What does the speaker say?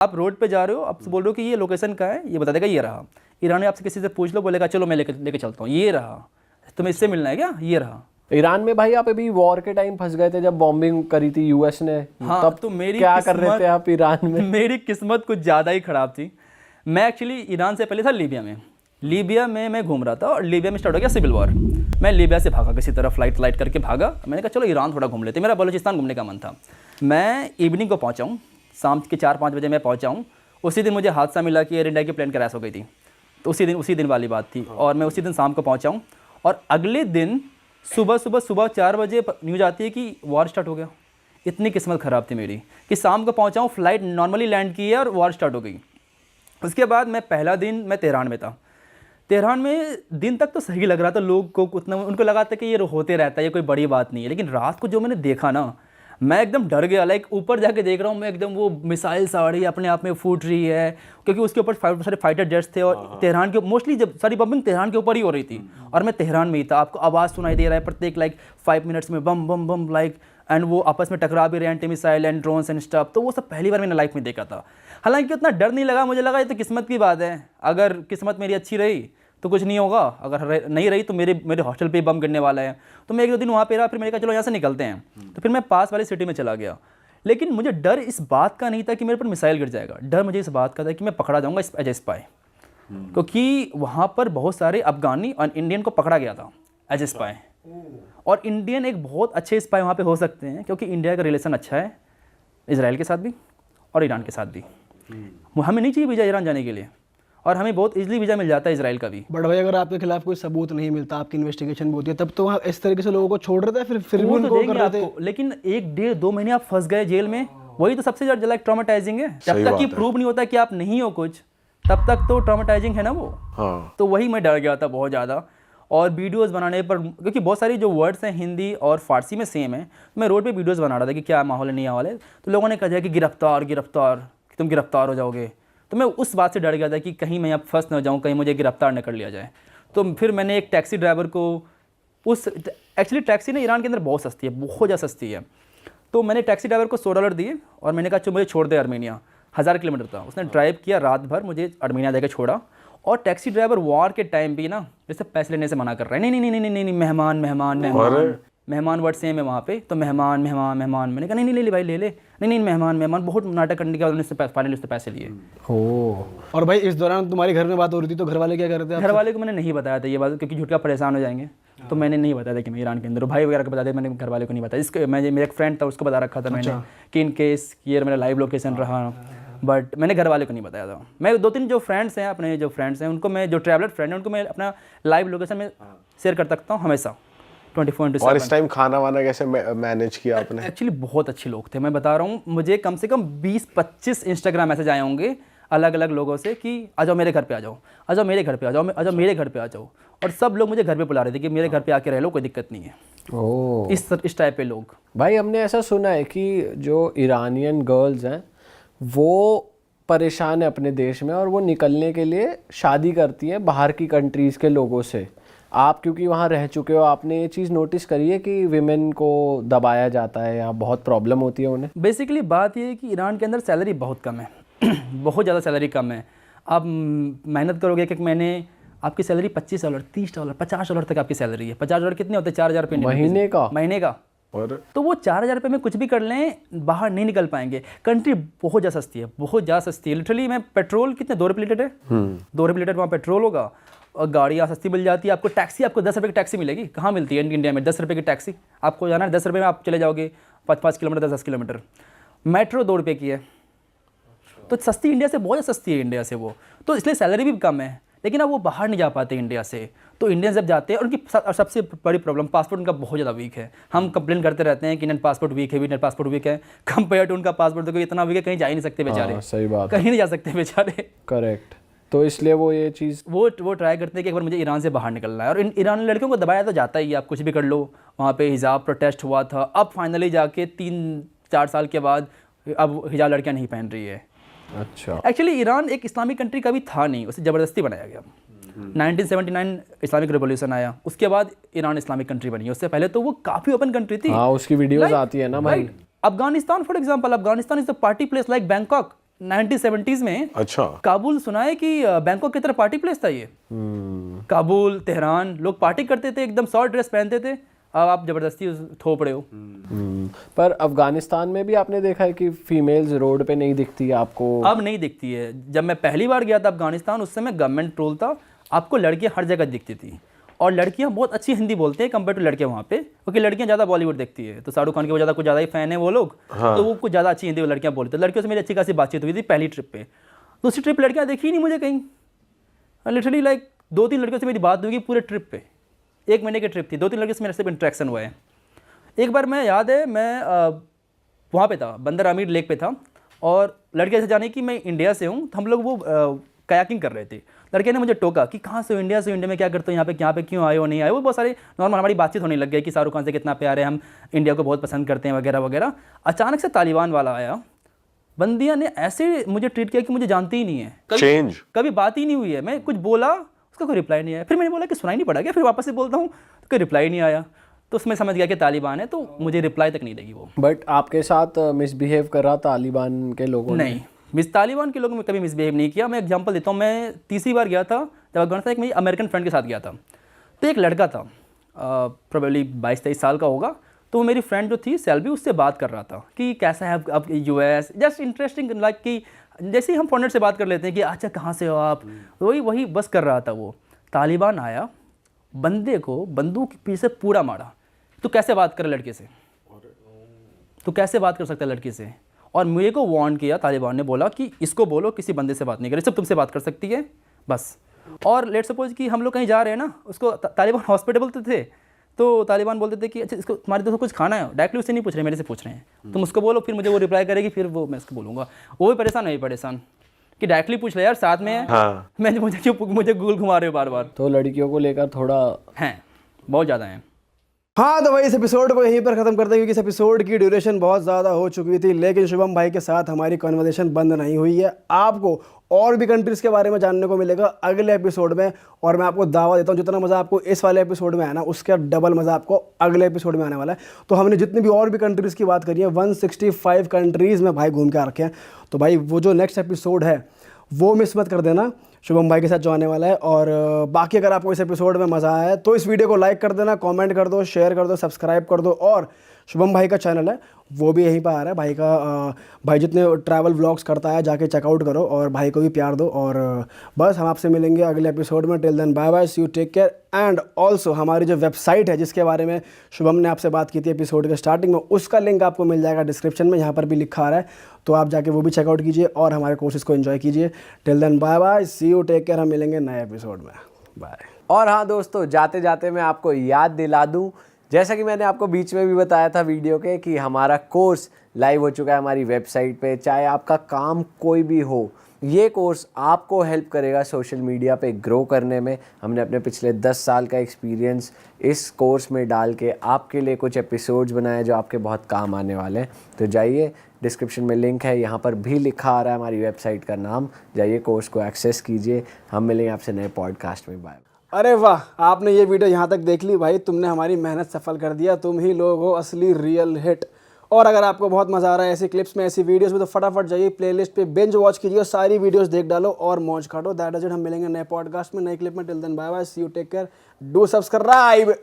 आप रोड पे जा रहे हो, आप बोल रहे हो कि ये लोकेशन कहाँ है, ये बता देगा ये रहा। ईरान में आपसे किसी से पूछ लो, बोलेगा चलो मैं लेके चलता हूँ, ये रहा। तुम्हें इससे मिलना है क्या, ये रहा। ईरान में भाई आप अभी वॉर के टाइम फंस गए थे जब बॉम्बिंग करी थी यूएस ने, हाँ, तब तो मेरी क्या कर रहे थे आप ईरान में? मेरी किस्मत कुछ ज़्यादा ही ख़राब थी। मैं एक्चुअली ईरान से पहले था लीबिया में। लीबिया में मैं घूम रहा था और लीबिया में स्टार्ट हो गया सिविल वॉर। मैं लीबिया से भागा, किसी तरह फ्लाइट करके भागा। मैंने कहा चलो ईरान थोड़ा घूम लेते, मेरा बलूचिस्तान घूमने का मन था। मैं इवनिंग को पहुँचा हूँ, शाम के 4-5 बजे मैं पहुँचा हूँ। उसी दिन मुझे हादसा मिला कि एयर इंडिया की प्लेन क्रैश हो गई थी। तो उसी दिन वाली बात थी। और मैं उसी दिन शाम को पहुँचा हूँ और अगले दिन सुबह 4 बजे न्यूज़ आती है कि वॉर स्टार्ट हो गया। इतनी किस्मत ख़राब थी मेरी कि शाम को पहुँचा हूँ, फ्लाइट नॉर्मली लैंड की है और वॉर स्टार्ट हो गई। उसके बाद मैं पहला दिन मैं तेहरान में था। तेहरान में दिन तक तो सही लग रहा था, लोग को उतना उनको लगा था कि ये होते रहता है, ये कोई बड़ी बात नहीं है। लेकिन रात को जो मैंने देखा ना, मैं एकदम डर गया। लाइक ऊपर जाके देख रहा हूँ मैं, एकदम वो मिसाइल साड़ी अपने आप में फूट रही है, क्योंकि उसके ऊपर सारे फाइटर जेट्स थे। और तेहरान के मोस्टली जब सारी बम्बिंग तेहरान के ऊपर ही हो रही थी और मैं तेहरान में ही था। आपको आवाज़ सुनाई दे रहा है प्रत्येक 5 मिनट्स में, बम बम बम लाइक, एंड वो आपस में टकरा भी रहे हैं, anti missile and drones and stuff. तो वो सब पहली बार मैंने लाइफ में देखा था। हालांकि उतना डर नहीं लगा, मुझे लगा ये तो किस्मत की बात है, अगर किस्मत मेरी अच्छी रही तो कुछ नहीं होगा, अगर नहीं रही तो मेरे हॉस्टल पे बम गिरने वाला है। तो मैं 1-2 दिन वहाँ पे रहा, फिर मैंने कहा चलो यहाँ से निकलते हैं। तो फिर मैं पास वाली सिटी में चला गया। लेकिन मुझे डर इस बात का नहीं था कि मेरे पर मिसाइल गिर जाएगा, डर मुझे इस बात का था कि मैं पकड़ा जाऊँगा एज ए स्पाई। क्योंकि वहाँ पर बहुत सारे अफगानी और इंडियन को पकड़ा गया था एज ए स्पाई। और इंडियन एक बहुत अच्छे स्पाई वहाँ पे हो सकते हैं, क्योंकि इंडिया का रिलेशन अच्छा है इजराइल के साथ भी और ईरान के साथ भी। हमें नहीं चाहिए वीज़ा ईरान जाने के लिए, और हमें बहुत इजीली वीज़ा मिल जाता है इजराइल का भी। बट भाई अगर आपके खिलाफ कोई सबूत नहीं मिलता, आपकी इन्वेस्टिगेशन भी होती है, तब तो वहाँ इस तरीके से लोगों को छोड़ रहे थे, फिर भी वो तो उनको देंगे कर रहे थे। आपको, लेकिन 1-1.5-2 महीने आप फंस गए जेल में, वही तो सबसे ज़्यादा ट्रॉमेटाइजिंग है। जब तक कि प्रूव नहीं होता कि आप नहीं हो कुछ, तब तक तो ट्रॉमेटाइजिंग है ना वो। हाँ। तो वही मैं डर गया था बहुत ज़्यादा। और वीडियोस बनाने पर, क्योंकि बहुत सारी जो वर्ड्स हैं हिंदी और फारसी में सेम है, मैं रोड पे वीडियोस बना रहा था कि क्या माहौल है नहीं माहौल है। तो लोगों ने कहा कि गिरफ्तार कि तुम गिरफ्तार हो जाओगे। तो मैं उस बात से डर गया था कि कहीं मैं अब फंस न जाऊँ, कहीं मुझे गिरफ्तार न कर लिया जाए। तो फिर मैंने एक टैक्सी ड्राइवर को एक्चुअली टैक्सी ना ईरान के अंदर बहुत सस्ती है, बहुत ज़्यादा सस्ती है। तो मैंने टैक्सी ड्राइवर को $100 दिए और मैंने कहा चलो मुझे छोड़ दे अर्मेनिया। 1000 किलोमीटर था, उसने ड्राइव किया रात भर, मुझे अर्मेनिया देकर छोड़ा। और टैक्सी ड्राइवर वॉर के टाइम भी ना जैसे पैसे लेने से मना कर रहा है, नहीं, मेहमान वर्ड सेम है वहाँ पे। तो मेहमान, मैंने कहा नहीं भाई ले ले, नहीं मेहमान, बहुत नाटक करने के बाद उन्होंने फाइनली उससे पैसे लिए। ओह। और भाई इस दौरान तुम्हारी घर में बात हो रही थी, तो घर वाले क्या कर रहे थे? घर वाले को मैंने नहीं बताया था ये बात, क्योंकि झूठ का परेशान हो जाएंगे। तो मैंने नहीं बताया था कि मैं ईरान के अंदर हूँ। भाई वगैरह को बता दिया, मैंने घर वाले को नहीं बताया। इसके मेरा एक फ्रेंड था, उसको बता रखा था मैंने कि इन केस ये मेरा लाइव लोकेशन रहा, बट मैंने घर वाले को नहीं बताया था। मैं 2-3 जो फ्रेंड्स हैं उनको मैं, जो ट्रैवलर फ्रेंड हैं उनको मैं अपना लाइव लोकेशन में शेयर कर सकता हूँ हमेशा 24/7। और इस टाइम खाना वाना कैसे मैनेज किया आपने? एक्चुअली बहुत अच्छे लोग थे, मैं बता रहा हूँ। मुझे कम से कम 20-25 इंस्टाग्राम मैसेज आए होंगे अलग अलग लोगों से कि आ जाओ मेरे घर पे, आ जाओ मेरे घर पे, आ जाओ। और सब लोग मुझे घर पे बुला रहे थे कि मेरे घर पे आके रह लो, कोई दिक्कत नहीं है। ओह। इस टाइप पे लोग। भाई हमने ऐसा सुना है कि जो ईरानियन गर्ल्स हैं वो परेशान है अपने देश में और वो निकलने के लिए शादी करती हैं बाहर की कंट्रीज़ के लोगों से। आप क्योंकि वहाँ रह चुके हो, आपने ये चीज़ नोटिस करी है कि विमेन को दबाया जाता है, यहाँ बहुत प्रॉब्लम होती है उन्हें? बेसिकली बात ये है कि ईरान के अंदर सैलरी बहुत कम है बहुत ज़्यादा सैलरी कम है। आप मेहनत करोगे कि महीने आपकी सैलरी $25, $30, $50 तक आपकी सैलरी है। $50 कितने होते हैं? 4000 रुपये महीने का। और तो वो 4000 रुपये में कुछ भी कर लें, बाहर नहीं निकल पाएंगे। कंट्री बहुत ज़्यादा सस्ती है, लिटरली। मैं पेट्रोल कितने $2 लीटर है, $2 वहाँ पेट्रोल होगा और गाड़ियाँ सस्ती मिल जाती है। आपको टैक्सी, आपको 10 रुपये की टैक्सी मिलेगी, कहाँ मिलती है इंडिया में? 10 रुपये की टैक्सी आपको जाना है, 10 रुपये में आप चले जाओगे 5-5 किलोमीटर, 10 किलोमीटर। मेट्रो $2 की है, तो सस्ती, इंडिया से बहुत ज़्यादा सस्ती है इंडिया से वो। तो इसलिए सैलरी भी कम है, लेकिन अब वो बाहर नहीं जा पाते इंडिया से। तो इंडियन जब जाते हैं, उनकी सबसे बड़ी प्रॉब्लम पासपोर्ट उनका बहुत ज़्यादा वीक है। हम कंप्लेन करते रहते हैं कि इंडियन पासपोर्ट वीक है, कंपेयर टू उनका पासपोर्ट देखो इतना वीक है, कहीं जा ही नहीं सकते बेचारे। सही बात, कहीं नहीं जा सकते बेचारे। करेक्ट। तो इसलिए वो ये चीज़ वो ट्राई करते हैं कि एक बार मुझे ईरान से बाहर निकलना है। और ईरानी लड़कियों को दबाया तो जाता ही है, आप कुछ भी कर लो। वहाँ पे हिजाब प्रोटेस्ट हुआ था, अब फाइनली जाके 3-4 साल के बाद अब हिजाब लड़कियाँ नहीं पहन रही है। अच्छा। एक्चुअली ईरान एक इस्लामिक कंट्री कभी था नहीं, उसे ज़बरदस्ती बनाया गया। 1979 इस्लामिक रिवॉल्यूशन आया, उसके बाद ईरान इस्लामिक कंट्री बनी। उससे पहले तो वो काफ़ी ओपन कंट्री थी। हाँ, उसकी वीडियोस आती है ना भाई। Afghanistan for example, Afghanistan is the party place like Bangkok. 1970s में। अच्छा। काबुल सुना है कि बैंकॉक की तरह पार्टी प्लेस था ये। काबुल, तेहरान, लोग पार्टी करते थे, एकदम शॉर्ट ड्रेस पहनते थे। अब आप जबरदस्ती थोप रहे हो। पर अफगानिस्तान में भी आपने देखा है कि फीमेल्स रोड पे नहीं दिखती है आपको? अब नहीं दिखती है। जब मैं पहली बार गया था अफगानिस्तान, उस समय गवर्नमेंट रूल था, आपको लड़कियां हर जगह दिखती थी, और लड़कियां बहुत अच्छी हिंदी बोलते हैं कंपेयर टू लड़कियां वहाँ पे, क्योंकि लड़कियां ज़्यादा बॉलीवुड देखती है, तो शाहरुख खान के वो ज़्यादा कुछ ज़्यादा ही फैन है वो लोग। तो वो कुछ ज़्यादा अच्छी हिंदी लड़कियां बोलते हैं। लड़कियों से मेरी अच्छी खासी बातचीत हुई थी पहली ट्रिप पे। दूसरी ट्रिप लड़कियां देखी ही नहीं मुझे कहीं। लिटरली लाइक 2-3 लड़कियों से मेरी बात हुई पूरे ट्रिप पे। 1 महीने की ट्रिप थी, 2-3 लड़कियों से मेरा सिर्फ इंट्रैक्शन हुआ है। एक बार मैं याद है, मैं वहाँ पे था, बंदर आमिर लेक पे था, और लड़के ऐसे जाने कि मैं इंडिया से हूँ, तो हम लोग वो कयाकिंग कर रहे थे। लड़के ने मुझे टोका कि कहाँ से हो, इंडिया से हो, इंडिया में क्या करते हो, यहाँ पे क्यों आए हो, नहीं आए हो। बहुत सारे नॉर्मल हमारी बातचीत होने लग गई कि शाहरुख खान से कितना प्यार है, हम इंडिया को बहुत पसंद करते हैं वगैरह वगैरह। अचानक से तालिबान वाला आया, बंदियाँ ने ऐसे मुझे ट्रीट किया कि मुझे जानती ही नहीं है, कभी बात ही नहीं हुई है। मैं कुछ बोला, उसका कोई रिप्लाई नहीं आया। फिर मैंने बोला कि सुनाई नहीं पड़ा क्या, फिर वापस से बोलता हूँ तो कोई रिप्लाई नहीं आया। तो उसमें समझ गया कि तालिबान है, तो मुझे रिप्लाई तक नहीं देगी वो। बट आपके साथ मिसबिहेव करा तालिबान के लोगों ने? नहीं, तालिबान के लोगों में कभी मिसबिहेव नहीं किया। मैं एग्जांपल देता हूँ, मैं तीसरी बार गया था जब अफगानिस्तान, एक मेरी अमेरिकन फ्रेंड के साथ गया था। तो एक लड़का था, प्रोबेबली 22-23 साल का होगा। तो वो मेरी फ्रेंड जो थी सेल्वी, उससे बात कर रहा था कि कैसा है अब US, जस्ट इंटरेस्टिंग, लाइक कि जैसे ही हम फॉरनर से बात कर लेते हैं कि अच्छा कहाँ से हो आप, वही बस कर रहा था वो। तालिबान आया, बंदे को बंदूक के पीछे पूरा मारा। तो कैसे बात करे लड़के से, तो कैसे बात कर सकता है लड़की से। और मुझे को वार्न किया तालिबान ने, बोला कि इसको बोलो किसी बंदे से बात नहीं करे, सिर्फ तुमसे बात कर सकती है बस। और लेट सपोज कि हम लोग कहीं जा रहे हैं ना, उसको तालिबान हॉस्पिटल थे, तो तालिबान बोलते थे कि अच्छा इसको तुम्हारे दोस्तों कुछ खाना है, डायरेक्टली उससे नहीं पूछ रहे, मेरे से पूछ रहे हैं, तुम उसको बोलो, फिर मुझे वो रिप्लाई करेगी, फिर वो मैं उसको बोलूँगा। वो भी परेशान, नहीं परेशान कि डायरेक्टली पूछ ले यार, साथ में है। हाँ। मुझे गूगल घुमा रहे हो बार बार। तो लड़कियों को लेकर थोड़ा हैं, बहुत ज़्यादा हैं। हाँ, तो भाई इस एपिसोड को यहीं पर ख़त्म करते हैं, क्योंकि इस एपिसोड की ड्यूरेशन बहुत ज़्यादा हो चुकी थी। लेकिन शुभम भाई के साथ हमारी कन्वर्सेशन बंद नहीं हुई है। आपको और भी कंट्रीज़ के बारे में जानने को मिलेगा अगले एपिसोड में, और मैं आपको दावा देता हूँ जितना मज़ा आपको इस वाले एपिसोड में आया ना, उसका डबल मज़ा आपको अगले एपिसोड में आने वाला है। तो हमने जितनी भी और भी कंट्रीज़ की बात करी है, 165 कंट्रीज़ में भाई घूम के आ रखे हैं। तो भाई वो जो नेक्स्ट एपिसोड है वो मिस मत कर देना, शुभम भाई के साथ जो आने वाला है। और बाकी अगर आपको इस एपिसोड में मज़ा आया है तो इस वीडियो को लाइक कर देना, कमेंट कर दो, शेयर कर दो, सब्सक्राइब कर दो। और शुभम भाई का चैनल है वो भी यहीं पर आ रहा है भाई का। भाई जितने ट्रैवल व्लॉग्स करता है जाके चेकआउट करो, और भाई को भी प्यार दो। और बस हम आपसे मिलेंगे अगले एपिसोड में। Till then bye bye, see you, take care. And also हमारी जो वेबसाइट है जिसके बारे में शुभम ने आपसे बात की थी एपिसोड के स्टार्टिंग में, उसका लिंक आपको मिल जाएगा डिस्क्रिप्शन में, यहाँ पर भी लिखा आ रहा है। तो आप जाके वो भी चेकआउट कीजिए और हमारे कोर्सेज को एंजॉय कीजिए। Till then bye bye, see you, take care. हम मिलेंगे नए एपिसोड में। बाय। और हाँ दोस्तों, जाते जाते मैं आपको याद दिला दूं, जैसा कि मैंने आपको बीच में भी बताया था वीडियो के, कि हमारा कोर्स लाइव हो चुका है हमारी वेबसाइट पे। चाहे आपका काम कोई भी हो, ये कोर्स आपको हेल्प करेगा सोशल मीडिया पे ग्रो करने में। हमने अपने पिछले 10 साल का एक्सपीरियंस इस कोर्स में डाल के आपके लिए कुछ एपिसोड्स बनाए जो आपके बहुत काम आने वाले हैं। तो जाइए, डिस्क्रिप्शन में लिंक है, यहाँ पर भी लिखा आ रहा है हमारी वेबसाइट का नाम। जाइए, कोर्स को एक्सेस कीजिए। हम मिलेंगे आपसे नए पॉडकास्ट में। बाय। अरे वाह, आपने ये वीडियो यहाँ तक देख ली भाई, तुमने हमारी मेहनत सफल कर दिया। तुम ही लोग हो असली रियल हिट। और अगर आपको बहुत मज़ा आ रहा है ऐसी क्लिप्स में, ऐसी वीडियोस में, तो फटाफट जाइए प्लेलिस्ट पे बिंज वॉच कीजिए और सारी वीडियोस देख डालो और मौज काटो। That is it. हम मिलेंगे नए पॉडकास्ट में, नए क्लिप में। Till then bye bye, see you, take care, do subscribe.